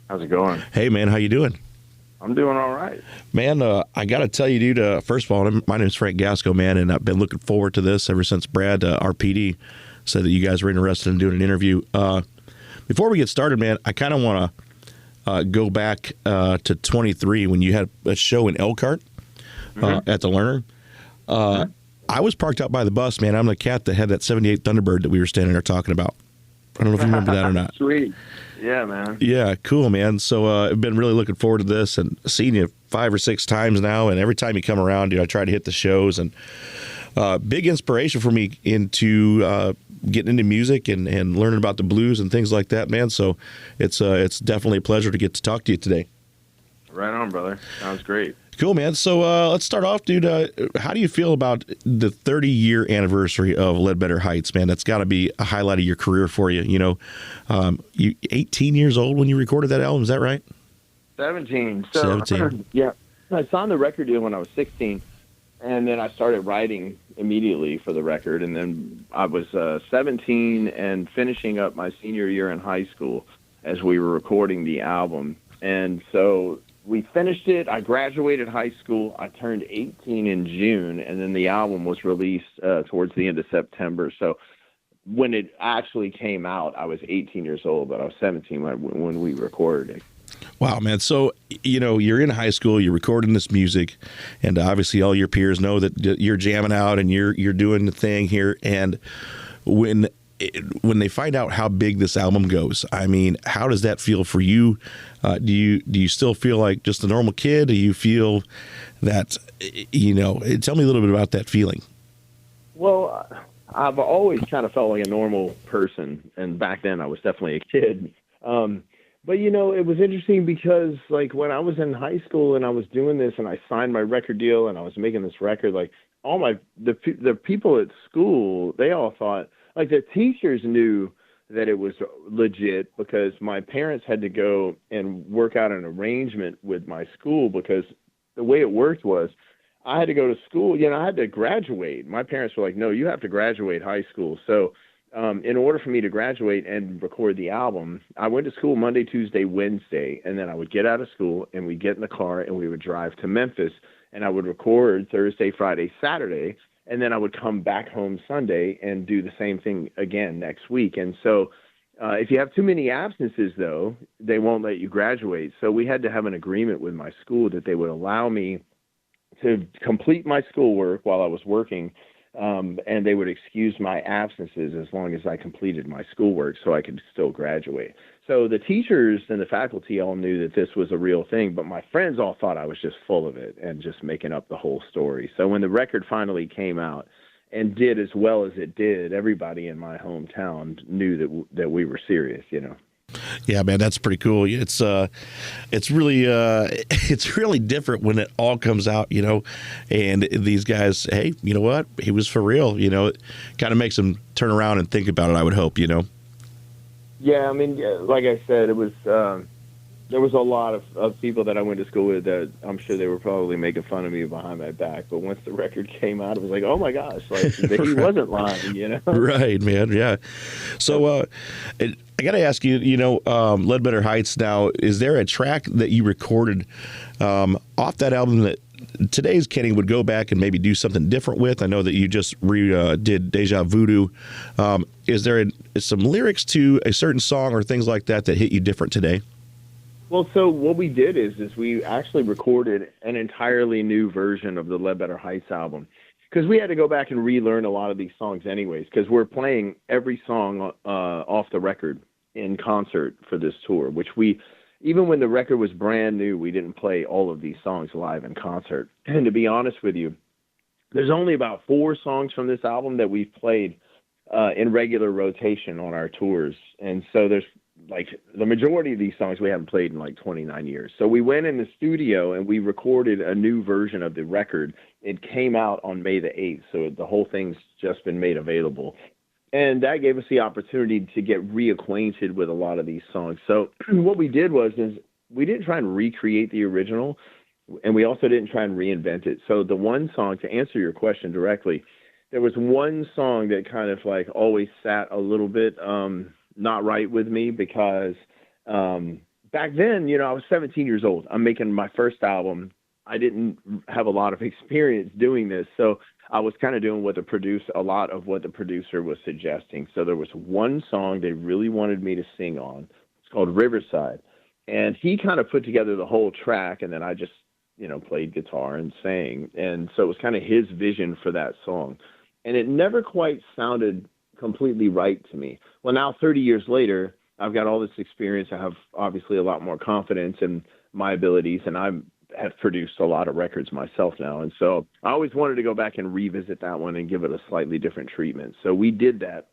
How's it going? Hey, man, how you doing? I'm doing all right. Man, I got to tell you, dude, first of all, my name is Frank Gasko, man, and I've been looking forward to this ever since Brad, our PD, said that you guys were interested in doing an interview. Before we get started, man, I kind of want to go back to 23 when you had a show in Elkhart at the Lerner. I was parked out by the bus, man. I'm the cat that had that 78 Thunderbird that we were standing there talking about. I don't know if you remember that or not. Sweet. Yeah, man. Yeah, cool, man. So I've been really looking forward to this and seeing you 5 or 6 times now. And every time you come around, dude, I try to hit the shows. And big inspiration for me into getting into music and learning about the blues and things like that, man. So it's definitely a pleasure to get to talk to you today. Right on, brother. Sounds great. Cool, man. So let's start off, dude. How do you feel about the 30-year anniversary of Ledbetter Heights, man? That's got to be a highlight of your career for you. You know, you 18 years old when you recorded that album. Is that right? 17. So, 17. Yeah. I signed the record deal when I was 16, and then I started writing immediately for the record. And then I was 17 and finishing up my senior year in high school as we were recording the album. And so we finished it. I graduated high school. I turned 18 in June, and then the album was released towards the end of September. So when it actually came out, I was 18 years old, but I was 17 when we recorded it. Wow, man. So, you know, you're in high school, you're recording this music, and obviously all your peers know that you're jamming out and you're doing the thing here. And when they find out how big this album goes, I mean, how does that feel for you? Do you still feel like just a normal kid? Do you feel that, you know, tell me a little bit about that feeling. Well, I've always kind of felt like a normal person, and back then I was definitely a kid. But, you know, it was interesting because, like, when I was in high school and I was doing this and I signed my record deal and I was making this record, like, the people at school, they all thought, like, the teachers knew that it was legit because my parents had to go and work out an arrangement with my school because the way it worked was I had to go to school. You know, I had to graduate. My parents were like, no, you have to graduate high school. So in order for me to graduate and record the album, I went to school Monday, Tuesday, Wednesday, and then I would get out of school and we'd get in the car and we would drive to Memphis and I would record Thursday, Friday, Saturday. And then I would come back home Sunday and do the same thing again next week. And so if you have too many absences, though, they won't let you graduate. So we had to have an agreement with my school that they would allow me to complete my schoolwork while I was working, and they would excuse my absences as long as I completed my schoolwork so I could still graduate. So the teachers and the faculty all knew that this was a real thing, but my friends all thought I was just full of it and just making up the whole story. So when the record finally came out and did as well as it did, everybody in my hometown knew that we were serious, you know. Yeah, man, that's pretty cool. It's really it's really different when it all comes out, you know, and these guys, hey, you know what? He was for real, you know. It kind of makes them turn around and think about it, I would hope, you know. Yeah, I mean, like I said, it was there was a lot of people that I went to school with that I'm sure they were probably making fun of me behind my back. But once the record came out, it was like, oh my gosh, like he wasn't lying, you know? Right, man. Yeah. So I got to ask you, you know, Ledbetter Heights. Now, is there a track that you recorded off that album that today's Kenny would go back and maybe do something different with? I know that you just did Deja Voodoo. Is there some lyrics to a certain song or things like that that hit you different today? Well, so what we did is we actually recorded an entirely new version of the Ledbetter Heights album because we had to go back and relearn a lot of these songs anyways because we're playing every song off the record in concert for this tour, which even when the record was brand new, we didn't play all of these songs live in concert. And to be honest with you, there's only about 4 songs from this album that we've played in regular rotation on our tours. And so there's like the majority of these songs we haven't played in like 29 years. So we went in the studio and we recorded a new version of the record. It came out on May the 8th. So the whole thing's just been made available. And that gave us the opportunity to get reacquainted with a lot of these songs. So what we did is we didn't try and recreate the original, and we also didn't try and reinvent it. So the one song, to answer your question directly, there was one song that kind of like always sat a little bit not right with me because back then, I was 17 years old. I'm making my first album. I didn't have a lot of experience doing this, so I was kind of doing a lot of what the producer was suggesting. So there was one song they really wanted me to sing on. It's called Riverside, and he kind of put together the whole track, and then I just, played guitar and sang. And so it was kind of his vision for that song, and it never quite sounded completely right to me. Well, now 30 years later, I've got all this experience. I have obviously a lot more confidence in my abilities, and I have produced a lot of records myself now. And so I always wanted to go back and revisit that one and give it a slightly different treatment. So we did that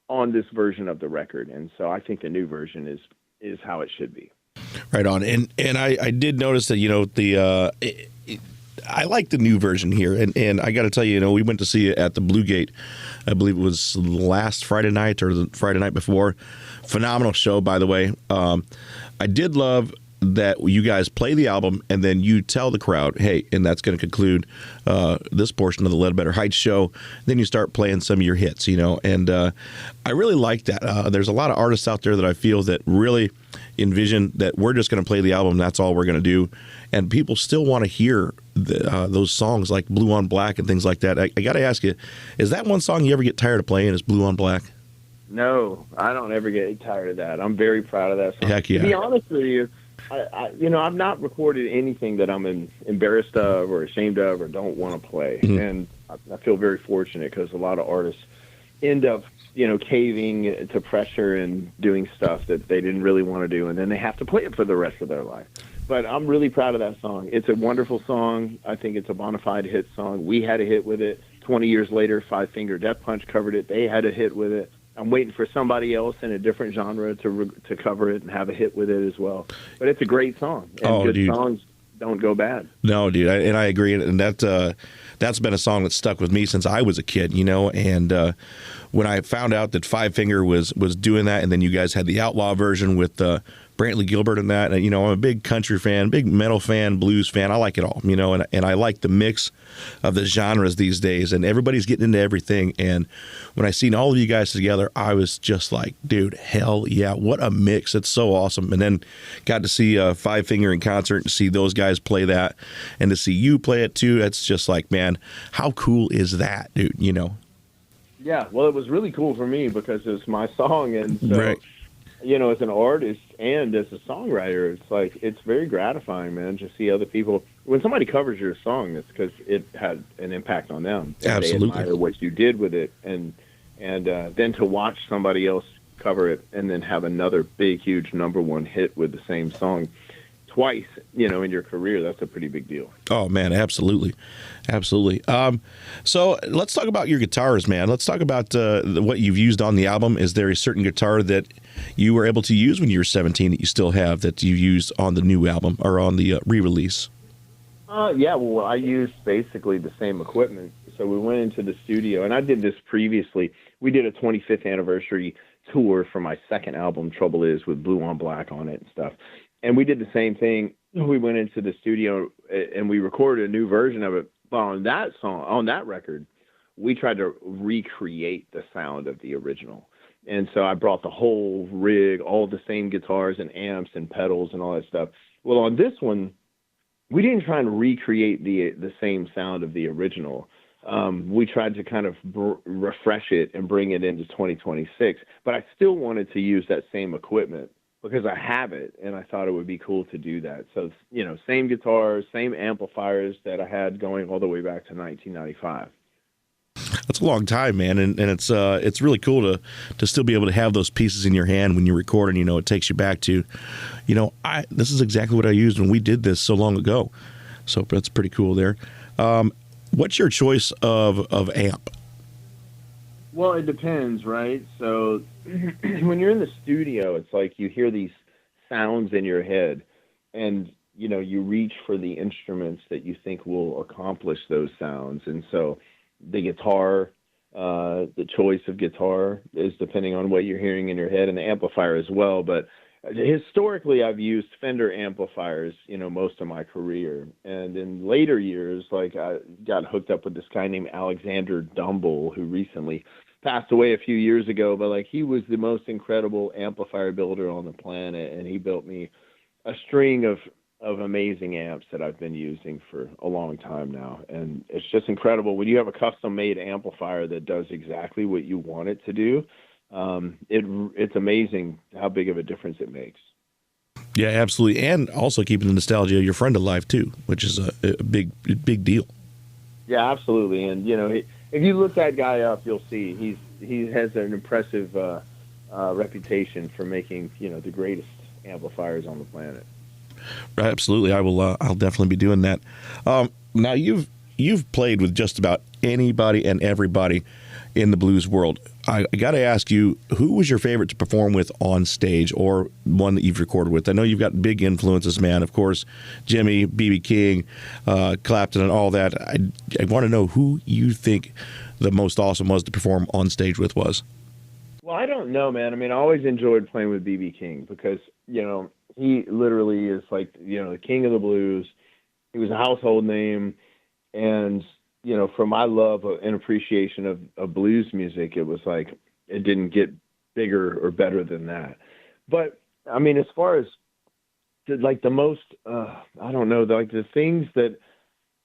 on this version of the record. And so I think the new version is how it should be. Right on. And I did notice that, I like the new version here. And I got to tell you, we went to see it at the Blue Gate. I believe it was last Friday night or the Friday night before. Phenomenal show, by the way. I did love that you guys play the album and then you tell the crowd, hey, and that's going to conclude this portion of the Ledbetter Heights show. Then you start playing some of your hits, and I really like that. There's a lot of artists out there that I feel that really envision that we're just going to play the album. That's all we're going to do. And people still want to hear those songs like Blue on Black and things like that. I got to ask you, is that one song you ever get tired of playing, is Blue on Black? No, I don't ever get tired of that. I'm very proud of that song. Heck yeah. To be honest with you, I've not recorded anything that I'm embarrassed of or ashamed of or don't want to play. Mm-hmm. And I feel very fortunate because a lot of artists end up, caving to pressure and doing stuff that they didn't really want to do. And then they have to play it for the rest of their life. But I'm really proud of that song. It's a wonderful song. I think it's a bona fide hit song. We had a hit with it. 20 years later, Five Finger Death Punch covered it. They had a hit with it. I'm waiting for somebody else in a different genre to cover it and have a hit with it as well. But it's a great song, and good songs don't go bad. No, dude, I agree, and that's been a song that's stuck with me since I was a kid, and when I found out that Five Finger was doing that, and then you guys had the Outlaw version with Brantley Gilbert and that, I'm a big country fan, big metal fan, blues fan. I like it all, and I like the mix of the genres these days, and everybody's getting into everything. And when I seen all of you guys together, I was just like, dude, hell yeah, what a mix. It's so awesome. And then got to see Five Finger in concert and see those guys play that, and to see you play it too. That's just like, man, how cool is that, dude? Yeah, well, it was really cool for me because it's my song, and so right. As an artist and as a songwriter, it's very gratifying, man, to see other people. When somebody covers your song, it's because it had an impact on them. Absolutely. They admire what you did with it, and then to watch somebody else cover it and then have another big, huge #1 hit with the same song twice, in your career, that's a pretty big deal. Oh, man, absolutely. Absolutely. So let's talk about your guitars, man. Let's talk about what you've used on the album. Is there a certain guitar that you were able to use when you were 17 that you still have that you used on the new album or on the re-release? Yeah, well, I used basically the same equipment. So we went into the studio, and I did this previously. We did a 25th anniversary tour for my second album, Trouble Is, with Blue on Black on it and stuff. And we did the same thing. We went into the studio and we recorded a new version of it. But on that song, on that record, we tried to recreate the sound of the original. And so I brought the whole rig, all the same guitars and amps and pedals and all that stuff. Well, on this one, we didn't try and recreate the same sound of the original. We tried to kind of refresh it and bring it into 2026. But I still wanted to use that same equipment, because I have it, and I thought it would be cool to do that. So, same guitars, same amplifiers that I had going all the way back to 1995. That's a long time, man, and it's really cool to still be able to have those pieces in your hand when you're recording. It takes you back to, this is exactly what I used when we did this so long ago. So that's pretty cool there. What's your choice of amp? Well, it depends, right? So when you're in the studio, it's like you hear these sounds in your head, and you reach for the instruments that you think will accomplish those sounds. And so the guitar, the choice of guitar is depending on what you're hearing in your head, and the amplifier as well. But historically, I've used Fender amplifiers, most of my career. And in later years, I got hooked up with this guy named Alexander Dumble, who recently passed away a few years ago. But he was the most incredible amplifier builder on the planet, and he built me a string of amazing amps that I've been using for a long time now. And it's just incredible when you have a custom made amplifier that does exactly what you want it to do. It's amazing how big of a difference it makes. Yeah, absolutely. And also keeping the nostalgia of your friend alive too, which is a big deal. Yeah, absolutely. And if you look that guy up, you'll see he has an impressive reputation for making the greatest amplifiers on the planet. Absolutely, I will. I'll definitely be doing that. Now you've played with just about anybody and everybody in the blues world. I got to ask you, who was your favorite to perform with on stage, or one that you've recorded with? I know you've got big influences, man. Of course, Jimmy, B.B. King, Clapton, and all that. I want to know who you think the most awesome was to perform on stage with was. Well, I don't know, man. I mean, I always enjoyed playing with B.B. King because he literally is like the king of the blues. He was a household name, and for my love and appreciation of blues music, it was like it didn't get bigger or better than that. But I mean, as far as like the most, I don't know, like the things that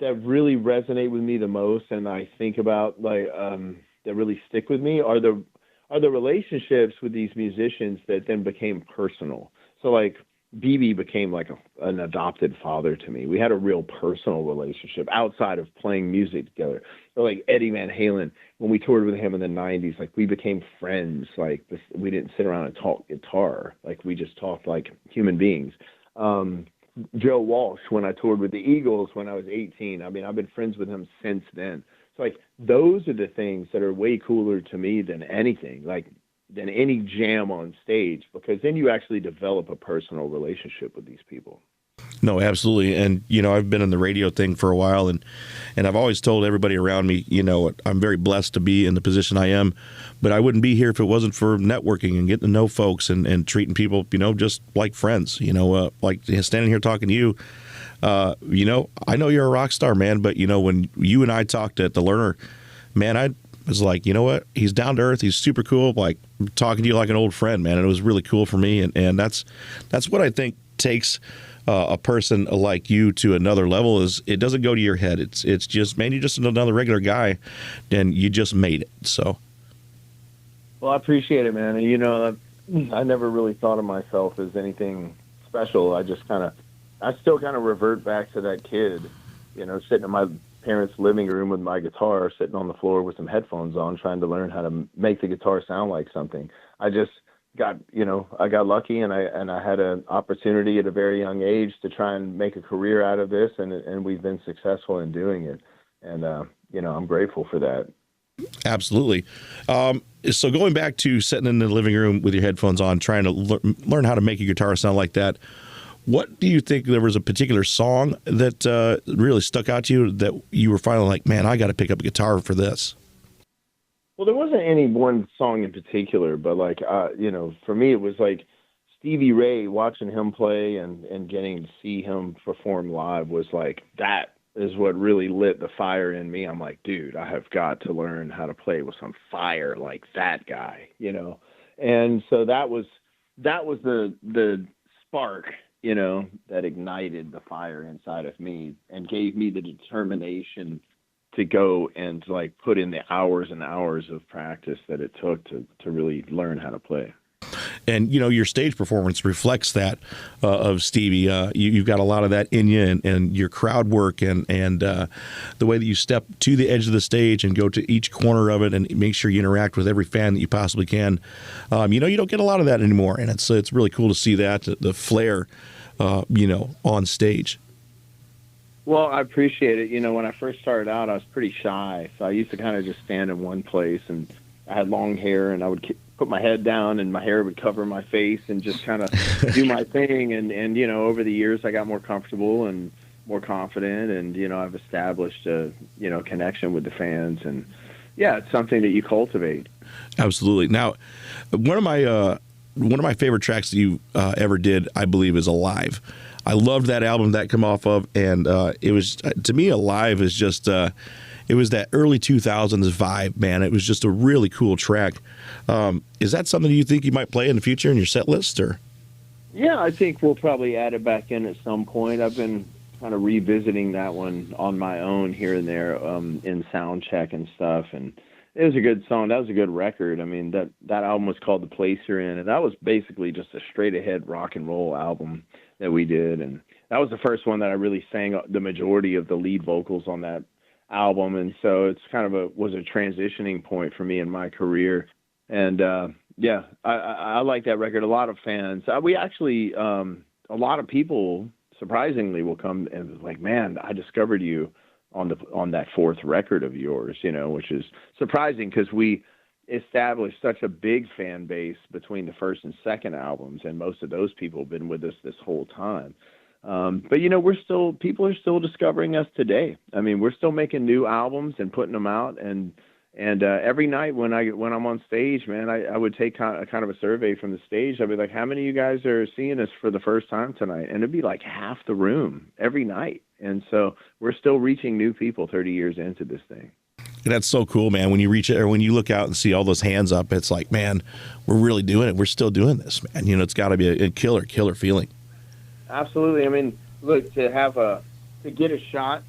really resonate with me the most, and I think about like that really stick with me are the relationships with these musicians that then became personal. So like BB became like an adopted father to me. We had a real personal relationship outside of playing music together. Or like Eddie Van Halen, when we toured with him in the 90s, like we became friends. Like we didn't sit around and talk guitar. Like we just talked like human beings. Joe Walsh, when I toured with the Eagles when I was 18, I mean, I've been friends with him since then. So like those are the things that are way cooler to me than anything. Like than any jam on stage, because then you actually develop a personal relationship with these people. No, absolutely. And, I've been in the radio thing for a while, and I've always told everybody around me, I'm very blessed to be in the position I am, but I wouldn't be here if it wasn't for networking and getting to know folks and treating people, just like friends, like standing here talking to you. I know you're a rock star, man, but, when you and I talked at the Learner, man, I was like, you know what? He's down to earth. He's super cool. Like talking to you like an old friend, man. And it was really cool for me. And that's what I think takes a person like you to another level. Is it doesn't go to your head. It's just, man, you're just another regular guy, and you just made it. So. Well, I appreciate it, man. And I never really thought of myself as anything special. I still kind of revert back to that kid, sitting in my parents' living room with my guitar, sitting on the floor with some headphones on, trying to learn how to make the guitar sound like something. I just got lucky, and I had an opportunity at a very young age to try and make a career out of this, and we've been successful in doing it. And I'm grateful for that. Absolutely. So going back to sitting in the living room with your headphones on, trying to learn how to make a guitar sound like that, what do you think? There was a particular song that really stuck out to you that you were finally like, man, I got to pick up a guitar for this? Well, there wasn't any one song in particular, but like, for me, it was like Stevie Ray, watching him play and getting to see him perform live was like, that is what really lit the fire in me. I'm like, dude, I have got to learn how to play with some fire like that guy, And so that was the spark, that ignited the fire inside of me and gave me the determination to go and like put in the hours and hours of practice that it took to really learn how to play. And, your stage performance reflects that of Stevie. You've got a lot of that in you, and your crowd work and the way that you step to the edge of the stage and go to each corner of it and make sure you interact with every fan that you possibly can. You don't get a lot of that anymore, and it's really cool to see that, the flair, on stage. Well, I appreciate it. When I first started out, I was pretty shy, so I used to kind of just stand in one place, and I had long hair, and I would put my head down, and my hair would cover my face, and just kind of do my thing. And over the years, I got more comfortable and more confident, and I've established a connection with the fans, and yeah, it's something that you cultivate. Absolutely. Now, one of my favorite tracks that you ever did, I believe, is Alive. I loved that album that came off of, and it was, to me, Alive is just, it was that early 2000s vibe, man. It was just a really cool track. Is that something you think you might play in the future in your set list, or? Yeah, I think we'll probably add it back in at some point. I've been kind of revisiting that one on my own here and there in sound check and stuff, and it was a good song. That was a good record. I mean, that album was called The Place You're In, and that was basically just a straight ahead rock and roll album that we did, and that was the first one that I really sang the majority of the lead vocals on that album, and so it's kind of was a transitioning point for me in my career, and yeah, I like that record. A lot of fans. We actually, a lot of people surprisingly will come and like, man, I discovered you on that fourth record of yours, which is surprising because we established such a big fan base between the first and second albums, and most of those people have been with us this whole time. But people are still discovering us today. I mean, we're still making new albums and putting them out, and every night when I'm on stage, man, I would take kind of a survey from the stage. I'd be like, how many of you guys are seeing us for the first time tonight? And it'd be like half the room every night. And so we're still reaching new people 30 years into this thing. And that's so cool, man. When you reach it, or when you look out and see all those hands up, it's like, man, we're really doing it. We're still doing this, man. It's got to be a killer feeling. Absolutely. I mean, look, to get a shot.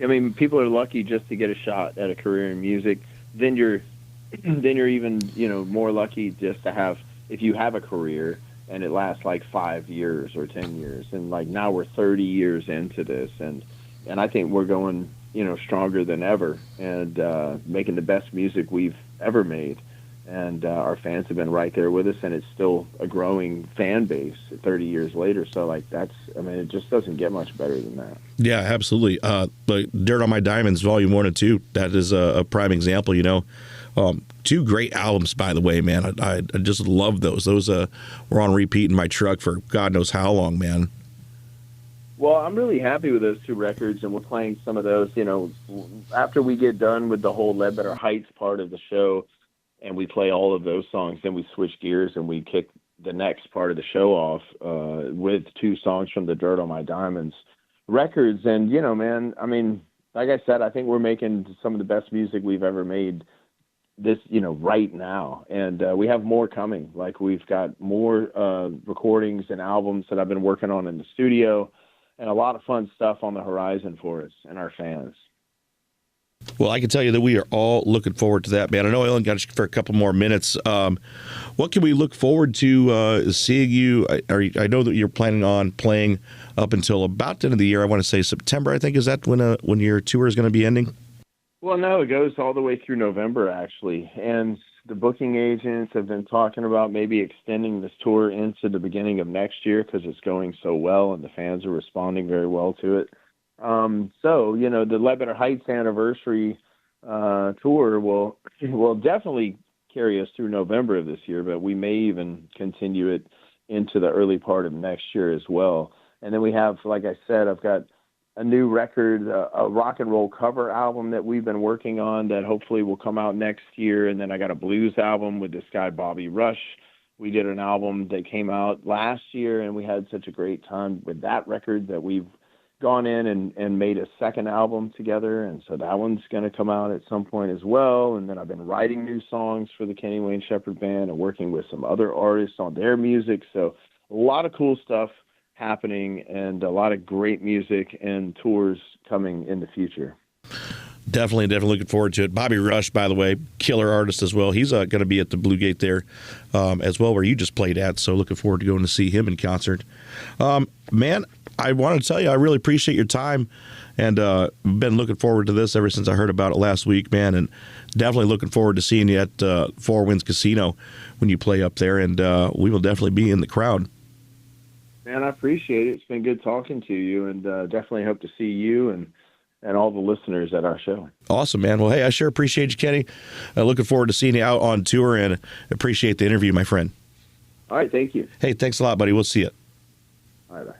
I mean, people are lucky just to get a shot at a career in music. Then you're even, more lucky just to have, if you have a career and it lasts like 5 years or 10 years. And like now we're 30 years into this, and I think we're going, stronger than ever, and making the best music we've ever made. And our fans have been right there with us, and it's still a growing fan base 30 years later. So like it just doesn't get much better than that. Yeah, absolutely. But Dirt on My Diamonds, Volume 1 and 2, that is a prime example, two great albums, by the way, man. I just love those. Those were on repeat in my truck for God knows how long, man. Well, I'm really happy with those two records, and we're playing some of those, after we get done with the whole Ledbetter Heights part of the show, and we play all of those songs, then we switch gears and we kick the next part of the show off with two songs from the Dirt on My Diamonds records. And, man, I mean, like I said, I think we're making some of the best music we've ever made this, right now. And we have more coming. Like, we've got more recordings and albums that I've been working on in the studio, and a lot of fun stuff on the horizon for us and our fans. Well, I can tell you that we are all looking forward to that, man. I know I only got you for a couple more minutes. What can we look forward to seeing you? I know that you're planning on playing up until about the end of the year. I want to say September, I think. Is that when your tour is going to be ending? Well, no, it goes all the way through November, actually. And the booking agents have been talking about maybe extending this tour into the beginning of next year because it's going so well and the fans are responding very well to it. So, the Ledbetter Heights anniversary tour will definitely carry us through November of this year, but we may even continue it into the early part of next year as well. And then we have, like I said, I've got a new record, a rock and roll cover album that we've been working on that hopefully will come out next year. And then I got a blues album with this guy, Bobby Rush. We did an album that came out last year, and we had such a great time with that record that we've gone in and made a second album together, and so that one's going to come out at some point as well. And then I've been writing new songs for the Kenny Wayne Shepherd Band and working with some other artists on their music. So a lot of cool stuff happening, and a lot of great music and tours coming in the future. Definitely looking forward to it. Bobby Rush, by the way, killer artist as well. He's going to be at the Blue Gate there as well, where you just played at. So looking forward to going to see him in concert. Man, I want to tell you, I really appreciate your time, and been looking forward to this ever since I heard about it last week, man, and definitely looking forward to seeing you at Four Winds Casino when you play up there, and we will definitely be in the crowd. Man, I appreciate it. It's been good talking to you, and definitely hope to see you and all the listeners at our show. Awesome, man. Well, hey, I sure appreciate you, Kenny. Looking forward to seeing you out on tour, and appreciate the interview, my friend. All right, thank you. Hey, thanks a lot, buddy. We'll see you. All right, bye.